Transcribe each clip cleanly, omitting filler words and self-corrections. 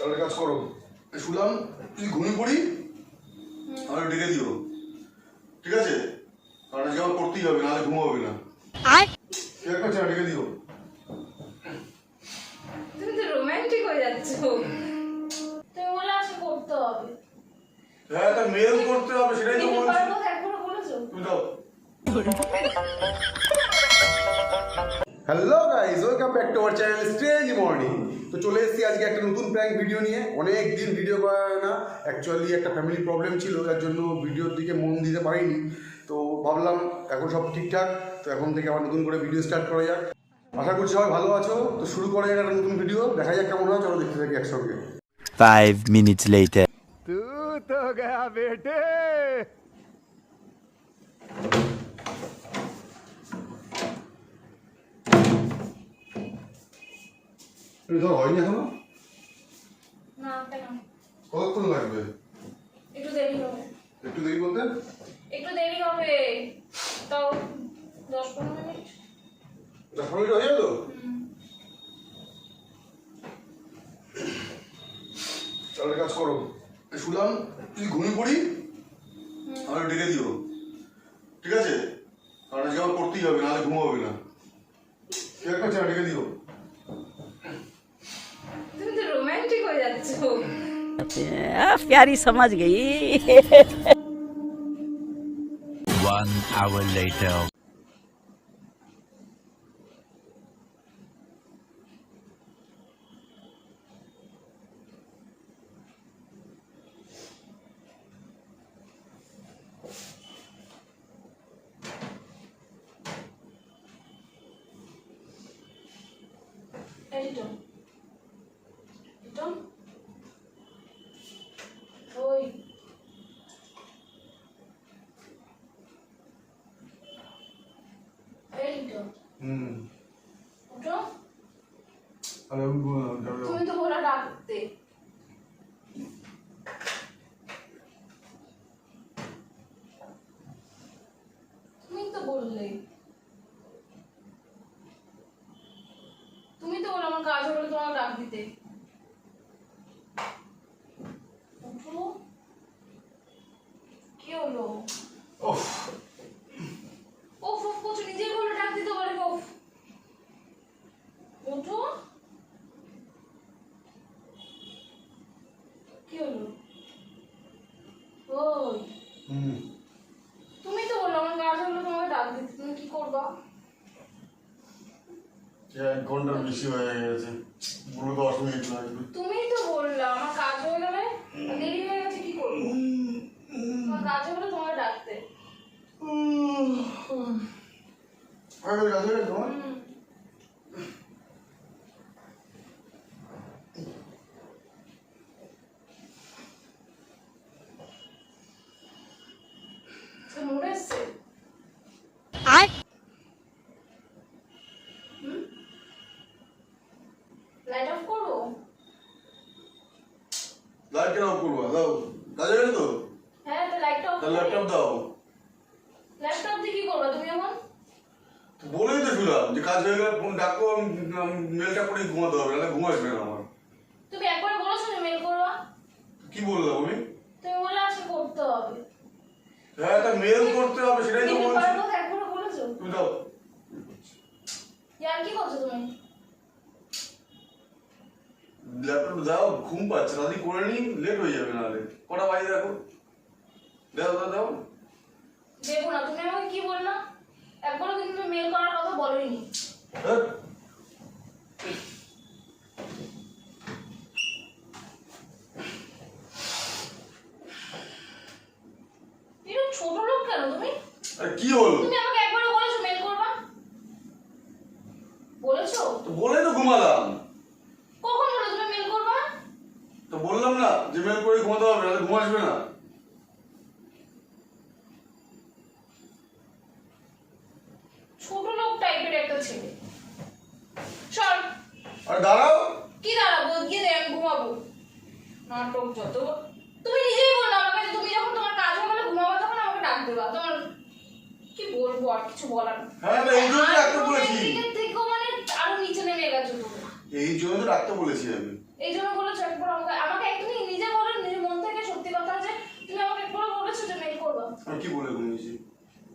তাহলে কাজ করো, শুলাম যদি ঘুমিয়ে পড়ি আমার ডেকে দিও, ঠিক আছে? কারণ আজকে আমার করতেই হবে, নাহলে ঘুমো হবে না। ঠিক আছে, ডেকে দিও। তুমি তো রোমান্টিক হয়ে যাচ্ছ। তুমি বলে আজকে করতে হবে। হ্যাঁ, তা মেল করতে হবে, সেটাই তো বলছি। একবার বলেছো তুমি দাও। Hello guys, welcome back to our channel strange morning. তো চলে এসেছি আজকে একটা নতুন প্র্যাঙ্ক ভিডিও নিয়ে। অনেক দিন ভিডিও করা না, অ্যাকচুয়ালি একটা ফ্যামিলি প্রবলেম ছিল, যার জন্য ভিডিওর দিকে মন দিতে পারিনি। তো ভাবলাম এখন সব ঠিকঠাক, তো এখন থেকে আবার নতুন করে ভিডিও স্টার্ট করা যাক। আশা করছি সবাই ভালো আছো। তো শুরু করা যাক একটা নতুন ভিডিও, দেখা যাক কেমন হয়। চলো দেখতে থাকি একসঙ্গে। 5 minutes later. तू तो गया बेटे। ধর হয়নি এখনো? না কেন? কতক্ষণ লাগবে? একটু দেরি হবে। একটু দেরি বলতে? একটু দেরি হবে, তাও 10-15 মিনিট। 10 মিনিট হয়ে যাবে তো? তাহলে কাজ করো, শুলাম যদি ঘুমিয়ে পড়ি আমার ডেকে দিও, ঠিক আছে? কারণ আজকে আমার করতেই হবে, নাহলে ঘুমো হবে না। ঠিক আছে, ডেকে দিও। তুমি তো রোমান্টিক হয়ে যাচ্ছ। प्यारी समझ गई। 1 hour later. এডিটর এডিটর ওই এডিটর ওঠো। তুমি তো বলা ডাকতে। তুমি তো বললে, তুমি তো বলো আমার কাজ হলে তোমাকে ডাক দিতে। ওঠো। কি হলো? ওফ, ওফ ওফ করছো, নিজেই বলে ডাক দিতে পারে। ওফ, ওঠো। কি হলো? ওই তুমি তো বললো আমার কাজ হলে তোমাকে ডাক দিতে, তুমি কি করবা? 1 ঘন্টার বেশি হয়ে গেছে, পুরো 10 মিনিট লাগবে। তুমিই তো বললা আমার কাজ হয়ে গেলে, দেরি হয়ে গেছে কি করবো? তোমার কাজ হলে তোমাকে ডাকতে। কাজ হয়ে গেছে তোমার? মুড এসছে? লাইট অফ করবো? লাইট কেন অফ করবো? দাও, কাজ হয়ে গেছে তো? হ্যাঁ, তো লাইটটা অফ তাহলে ল্যাপটপ দাও। ল্যাপটপ দিয়ে কি করবা তুমি এখন? তো বলেই তো শুনলাম যে কাজ হয়ে গেলে ফোন ডাকো, মেলটা করে ঘুমাতে হবে, নাহলে ঘুম আসবে না আমার। তুমি একবার বলেছো যে মেল করবা? কি বললাম আমি? তুমি বলে আজকে করতে হবে। হ্যাঁ, তা মেল করতে হবে, সেটাই তো তুমি বলছি। করার কথা একবার বলেছো? তুমি দাও। ইয়ার কি করছো তুমি? ল্যাপটপ দাও, ঘুম পাচ্ছে, তাড়াতাড়ি করে নি, লেট হয়ে যাবে নাহলে। কটা বাজে দেখো? দাও দাও দাও। দেবো না। তুমি আমাকে কি বললা? একবারও কিন্তু তুমি মেল করার কথা বলোইনি। হ্যাঁ, এরকম ছোট লোক কেন তুমি? আরে কি হলো? তুমি আমাকে একবারও বলেছো মেল করবা? বলেছো? তো বলেই তো ঘুমালাম। কখন বলে তুমি মেল করবা? তো বললাম না যে মেল করে ঘুমাতে হবে, নাহলে ঘুম আসবে না। ছোট লোক টাইপের একটা ছেলে। সর। আরে দাঁড়াও। কি দাঁড়াবো? গিয়ে দে, আমি ঘুমাবো। নাটক যত। তুমি নিজেই বললে আমাকে যে তুমি যখন তোমার কাজ হয়ে গেলে ঘুমাবো, তখন আমাকে ডাক দেবা। তোমার কি বলবো, আর কিছু বলার নেই। হ্যাঁ, তো এই জন্য ডাকতে বলেছি। থেকেও মানে আরো নিচে নেমে গেছো তুমি। এই জন্য তো ডাকতে বলেছি আমি। এই জন্য বলেছো একবার আমাকে বলে ঘুমিয়েছি?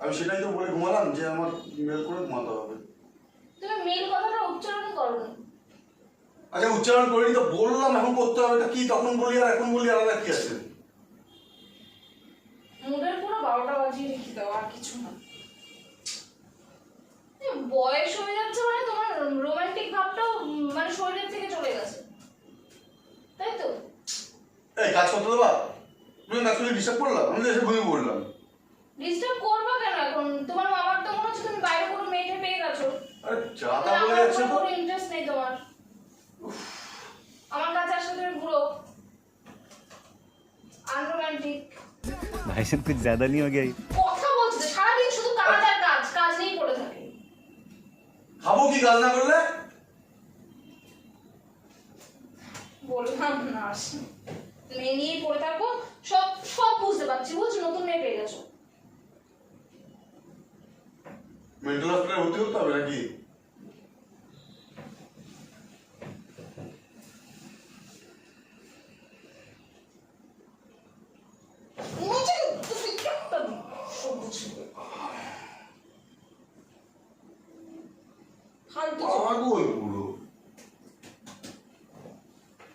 আমি সেটাই তো বলে ঘুমালাম যে আমার মেল করে ঘুমাতে হবে। তুমি মেল কথাটা উচ্চারণ করো না। আচ্ছা উচ্চারণ করিনি তো বললাম এখন করতে হবে, এটা কি তখন বলি আর এখন বলি আলাদা কি আছে? মুডের পুরো 12টা বাজিয়ে রেখে দাও, আর কিছু না। বয়স হয়ে যাচ্ছে মানে তোমার রোমান্টিক ভাবটাও মানে শরীরের থেকে চলে গেছে, তাই তো? এই কাজ করতে দেবা? তুমি কাজ করলে ডিস্টার্ব করলাম? আমি তো এসে ঘুমিয়ে পড়লাম। ডিস্টার্ব করবা কেন এখন? তোমার মামার তো মনে হচ্ছে তুমি বাইরে কোনো মেয়েকে পেয়ে গেছো। আরে যা তা বলে যাচ্ছে তো। কোনো ইন্টারেস্ট নেই তোমার। আমার কাছে আসলে তুমি বুড়ো, আনরোমান্টিক। भाई साहब कुछ ज्यादा नहीं हो गया ये? কথা বলছে সারাদিন শুধু কাজ আর কাজ, কাজ নিয়েই পড়ে থাকে। খাবো কি কাজ না করলে? বললাম না মেয়ে নিয়েই পড়ে থাকো, সব সব বুঝতে পারছি, বলছি নতুন মেয়ে পেয়ে গেছো। মেন্টাল হসপিটালে ভর্তি করতে হবে নাকি? ফালতু। পাগল পুরো।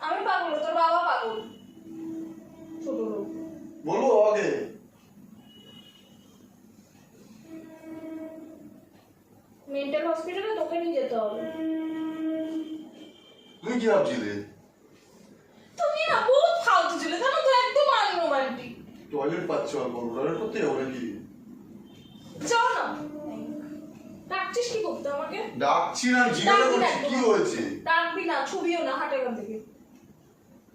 আমি পাগল, তোর বাবা পাগল। ছোট লোক। বলবো আগে মেন্টাল হসপিটালে তোকে নিয়ে যেতে হবে। তুমি কি ভাবছিলে? তুমি না বহুত ফালতু ছিলে, জানো তো, একদম আনরোমান্টিক। টয়লেট পাচ্ছ আর বলবো টয়লেট করতে যাবো নাকি? যাও না। ডাকছিস কি করতে আমাকে? ডাকছি না, জিজ্ঞাসা করছি কি হয়েছে। ডাকবি না, ছুবিও না, হাটে এখান থেকে।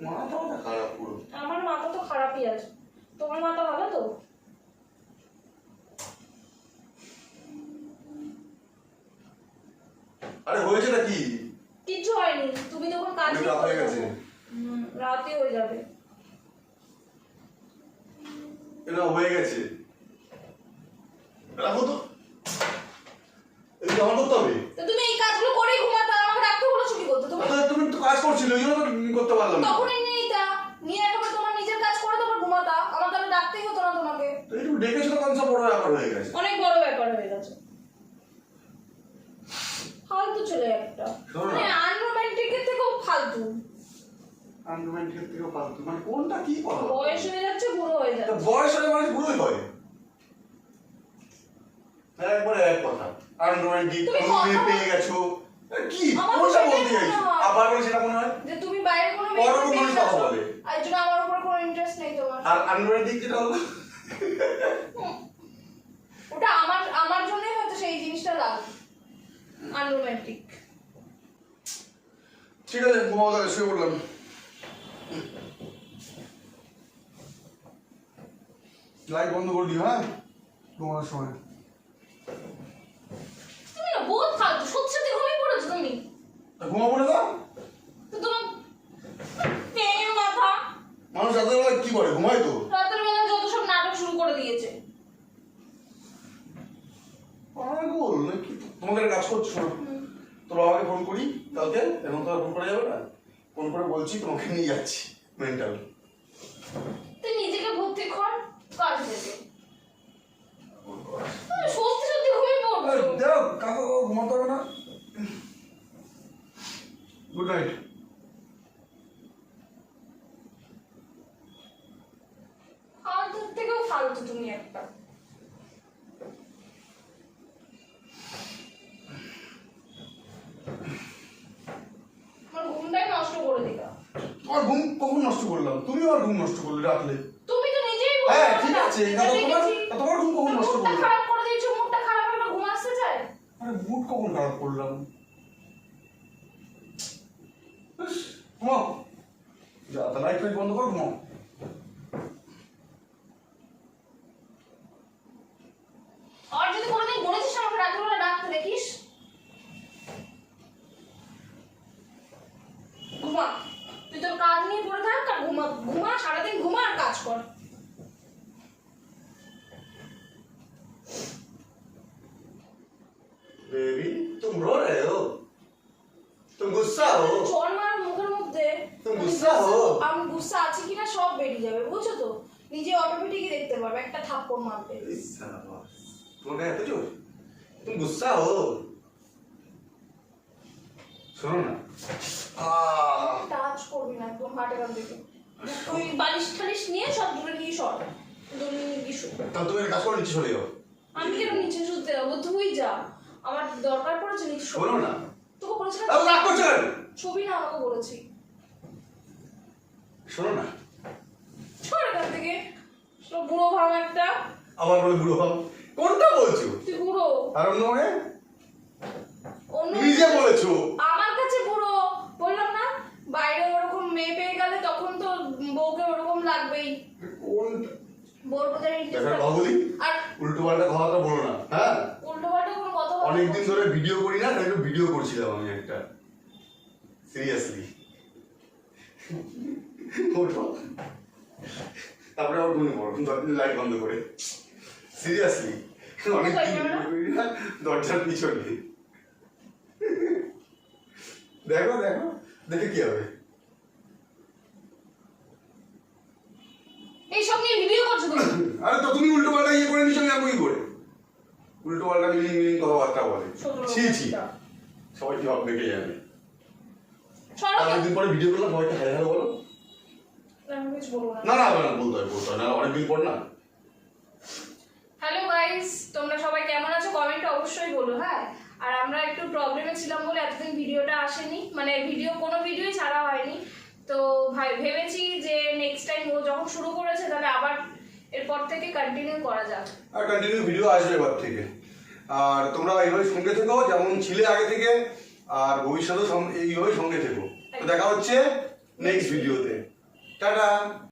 মাথাটা খারাপ পুরো। আমার মাথা তো খারাপই আছে, তোমার মাথা ভালো তো? আরে হয়েছে নাকি? কিচ্ছু হয়নি, তুমি যখন কাজ অনেক রাত হয়ে গেছে। রাতে হয়ে যাবে। এটা হয়ে গেছে, রাখো তো। এই আমার করতে হবে। তো তুমি এই কাজগুলো করেই ঘুমাতে, আর আমাকে ডাকতে বলেছো কি করতে? তুমি তুমি তো কাজ করছিলে ওই জন্য তো করতে পারলাম না। তখনই নিতা নিয়ে একেবারে তোমার নিজের কাজ করে তারপর ঘুমাতা, আমার তাহলে ডাকতেই হতো না তোমাকে। তো একটু ডেকেছো তো কনসা বড় ব্যাপার হয়ে গেছে। অনেক বড় ব্যাপার হয়ে গেছে। ফালতু ছেলে একটা, শোনো না। মানে আনরোমান্টিকের থেকেও ফালতু। আনরোমান্টিকের থেকে ফালতু মানে কোনটা কি কথা? বয়স হয়ে যাচ্ছে, বুড়ো হয়ে তা যাচ্ছে। বয়স হলে মানুষ বুড়োই হয়। একবারে এক কথা, আনরোমান্টিক তুমি তুমি কথা পেয়ে গেছো। কি আমার তো কোনটা সেটাই বলতে মনে চাইছো? হয়। আবার বলে সেটা মনে হয় যে তুমি বাইরে কোনো পরও মেয়ে মানুষ কথা বলে। আর জন্য আমার উপর কোনো ইন্টারেস্ট নেই তোমার। আর আনরোমান্টিক যেটা হলো ওটা আমার আমার জন্যই হয়তো সেই জিনিসটা লাগে, আনরোমান্টিক। ঠিক আছে ঘুমাও, তাহলে শুয়ে পড়লাম। লাইট বন্ধ করে দিও হ্যাঁ ঘুমানোর সময়। তুমি না বহুত ফালতু, সত্যি সত্যি ঘুমিয়ে পড়েছো তুমি। ঘুমা পড়ে দাও। তো তোমার পেয়ে মাথা। মানুষ রাতের বেলা কি করে, ঘুমায় তো। রাতের বেলা যত সব নাটক শুরু করে দিয়েছে। পাগল নাকি? তোমাকে একটা কাজ করছো শোনো, তোর বাবাকে ফোন করি কালকে, এখন তো আর ফোন করা যাবে না। ফোন করে বলছি তোমাকে নিয়ে যাচ্ছি মেন্টাল। তুই নিজেকে ভর্তি কর, কাজ দেবে। সত্যি সত্যি ঘুমিয়ে পড়ছো। দেখ কাকা ঘুমাতে হবে না। Good night. ফালতুর থেকেও ফালতু তুমি একটা। আমার ঘুমটাই নষ্ট করে দিলা। তোমার ঘুম কখন নষ্ট করলাম? তুমি আর ঘুম নষ্ট করলে রাখলে। তুমি তো নিজেই বলছো। হ্যাঁ ঠিক আছে, তোমার ঘুম কখন নষ্ট মুডটা করলাম? খারাপ করে দিয়েছো, মুডটা খারাপ হলে ঘুম আসতে চায়। আরে মুড কখন খারাপ করলাম? ইস, ঘুমাও। যা তা লাইট ফাইট বন্ধ কর, ঘুমাও। আর যদি কোনোদিন বলেছিস আমাকে রাত্রিবেলা ডাকতে দেখিস, ঘুমা। তুই তোর কাজ নিয়ে পড়ে থাক আর ঘুমা, ঘুমা সারাদিন ঘুমা আর কাজ কর। बेबी तुम रो रहे हो? तुम गुस्सा हो? চড় মার মুখের মধ্যে তুমি গুস্সা হো? আমি গুস্সা আছি কিনা সব বেরিয়ে যাবে, বুঝছো তো? নিজে অটোমেটিকই দেখতে পারবে, একটা থাপ্পড় মারবে। তোমার গায়ে এত জোর? তুমি গুসা হো? শোনো না, টাচ করবি না একদম হাটে কান থেকে। তুই বালিশ ঠালিশ নিয়ে সব দূরে গিয়ে সর, দূরে নিয়ে গিয়ে শুতে। তাহলে তুমি একটা কাজ করো, নিচে চলে যাও। আমি কেন নিচে শুতে যাবো? তুই যা, আমার দরকার পড়েছে নিচে শুতে। শোনো না, তোকে বলেছি না তাহলে রাগ করছো কেন? ছবি না, আমাকে বলেছি। শোনো না, সর এখান থেকে, সব বুড়ো ভাব একটা। আবার বলে বুড়ো ভাব? কোনটা বলছো? তুই বুড়ো। আর অন্য মানে? অন্য নিজে বলেছো। আমার কাছে বুড়ো বললাম না, বাইরে ওরকম মেয়ে পেয়ে গেলে তখন তো বউকে ওরকম লাগবেই। কোনটা? বউর প্রতি দেখা বাবুলি, আর উল্টো পাল্টা কথাটা বলো না, হ্যাঁ? উল্টো পাল্টা কোনো কথা বলা অনেকদিন ধরে ভিডিও করি না, তাই একটু ভিডিও করছিলাম আমি একটা, সিরিয়াসলি। তারপরে আবার ঘুমিয়ে পড়ো, লাইট বন্ধ করে। সিরিয়াসলি অনেকদিন ভিডিও করি না, দরজার পিছনে। দেখো দেখো, দেখে কি হবে? এইসব নিয়ে ভিডিও করছো তুমি? আরে তো তুমি উল্টো পাল্টা ইয়ে করে নিছো, আমি কি করে? উল্টো পাল্টা মিলিং মিলিং কথাবার্তা বলে। ছি ছি, সবাই কি ভাব দেখে যাবে। সরো কেন? অনেকদিন পরে ভিডিও করলাম, সবাইকে হাই হাই বলো। আমি কিছু বলবো না। না না না, বলতে হয় না, অনেকদিন পর না। হ্যালো গাইস, তোমরা সবাই কেমন আছো কমেন্টে অবশ্যই বলো, হ্যাঁ। আর আমরা একটু প্রবলেমে ছিলাম বলে এতদিন ভিডিওটা আসেনি, মানে কোনো ভিডিওই ছাড়া হয়নি। তো ভেবেছি যে নেক্সট টাইম ও যখন শুরু করেছে তাহলে আবার এরপর থেকে কন্টিনিউ করা যাক। আর কন্টিনিউ ভিডিও আসবে এবার থেকে। আর তোমরা এইভাবে সঙ্গে থেকো যেমন ছিলে আগে থেকে, আর ভবিষ্যতেও এইভাবে সঙ্গে থেকো। তো দেখা হচ্ছে নেক্সট ভিডিওতে। টাটা।